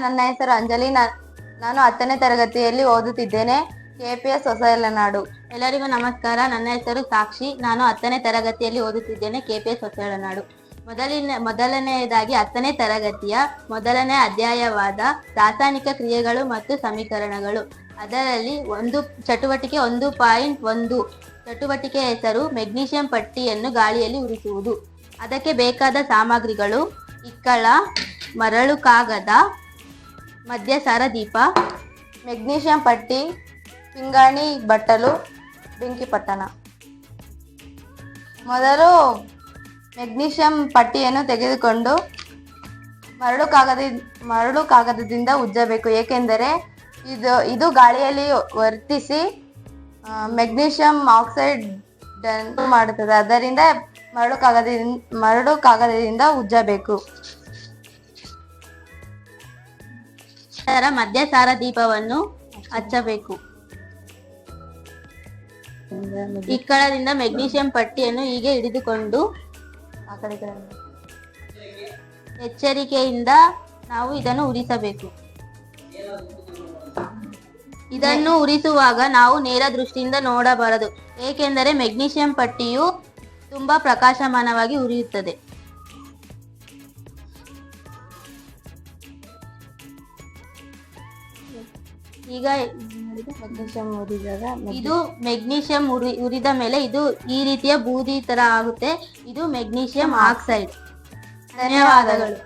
ನನ್ನ ಹೆಸರು ಅಂಜಲಿ. ನಾನು 10ನೇ ತರಗತಿಯಲ್ಲಿ ಓದುತ್ತಿದ್ದೇನೆ, KPS ಹೊಸಯಲನಾಡು. ಎಲ್ಲರಿಗೂ ನಮಸ್ಕಾರ. ನನ್ನ ಹೆಸರು ಸಾಕ್ಷಿ. ನಾನು 10ನೇ ತರಗತಿಯಲ್ಲಿ ಓದುತ್ತಿದ್ದೇನೆ, KPS ಹೊಸಯಲನಾಡು. ಮೊದಲನೆಯದಾಗಿ 10ನೇ ತರಗತಿಯ ಮೊದಲನೇ ಅಧ್ಯಾಯವಾದ ರಾಸಾಯನಿಕ ಕ್ರಿಯೆಗಳು ಮತ್ತು ಸಮೀಕರಣಗಳು. ಅದರಲ್ಲಿ ಚಟುವಟಿಕೆ 1.1 ಚಟುವಟಿಕೆ ಹೆಸರು ಮೆಗ್ನೀಷಿಯಂ ಪಟ್ಟಿಯನ್ನು ಗಾಳಿಯಲ್ಲಿ ಉರಿಸುವುದು. ಅದಕ್ಕೆ ಬೇಕಾದ ಸಾಮಗ್ರಿಗಳು: ಇಕ್ಕಳ, ಮರಳು ಕಾಗದ, ಮದ್ಯಸಾರ ದೀಪ, ಮೆಗ್ನೀಷಿಯಂ ಪಟ್ಟಿ, ಪಿಂಗಾಣಿ ಬಟ್ಟಲು, ಬೆಂಕಿಪಟ್ಟಣ. ಮೊದಲು ಮೆಗ್ನೀಷಿಯಂ ಪಟ್ಟಿಯನ್ನು ತೆಗೆದುಕೊಂಡು ಮರಳು ಕಾಗದದಿಂದ ಉಜ್ಜಬೇಕು, ಏಕೆಂದರೆ ಇದು ಗಾಳಿಯಲ್ಲಿ ವರ್ತಿಸಿ ಮೆಗ್ನೀಷಿಯಂ ಆಕ್ಸೈಡ್ ಮಾಡುತ್ತದೆ. ಅದರಿಂದ ಮರಳು ಕಾಗದದಿಂದ ಉಜ್ಜಬೇಕು. ಮದ್ಯಸಾರ ದೀಪವನ್ನು ಹಚ್ಚಬೇಕು. ಇಕ್ಕಳದಿಂದ ಮೆಗ್ನೀಷಿಯಂ ಪಟ್ಟಿಯನ್ನು ಹೀಗೆ ಹಿಡಿದುಕೊಂಡು ಎಚ್ಚರಿಕೆಯಿಂದ ನಾವು ಇದನ್ನು ಉರಿಸಬೇಕು. ಇದನ್ನು ಉರಿಸುವಾಗ ನಾವು ನೇರ ದೃಷ್ಟಿಯಿಂದ ನೋಡಬಾರದು, ಏಕೆಂದರೆ ಮೆಗ್ನೀಷಿಯಂ ಪಟ್ಟಿಯು ತುಂಬಾ ಪ್ರಕಾಶಮಾನವಾಗಿ ಉರಿಯುತ್ತದೆ. ಈಗ ಇದು ಮೆಗ್ನೀಷಿಯಂ ಉರಿದ ಮೇಲೆ ಇದು ಈ ರೀತಿಯ ಬೂದಿ ತರ ಆಗುತ್ತೆ. ಇದು ಮೆಗ್ನೀಷಿಯಂ ಆಕ್ಸೈಡ್. ಧನ್ಯವಾದಗಳು.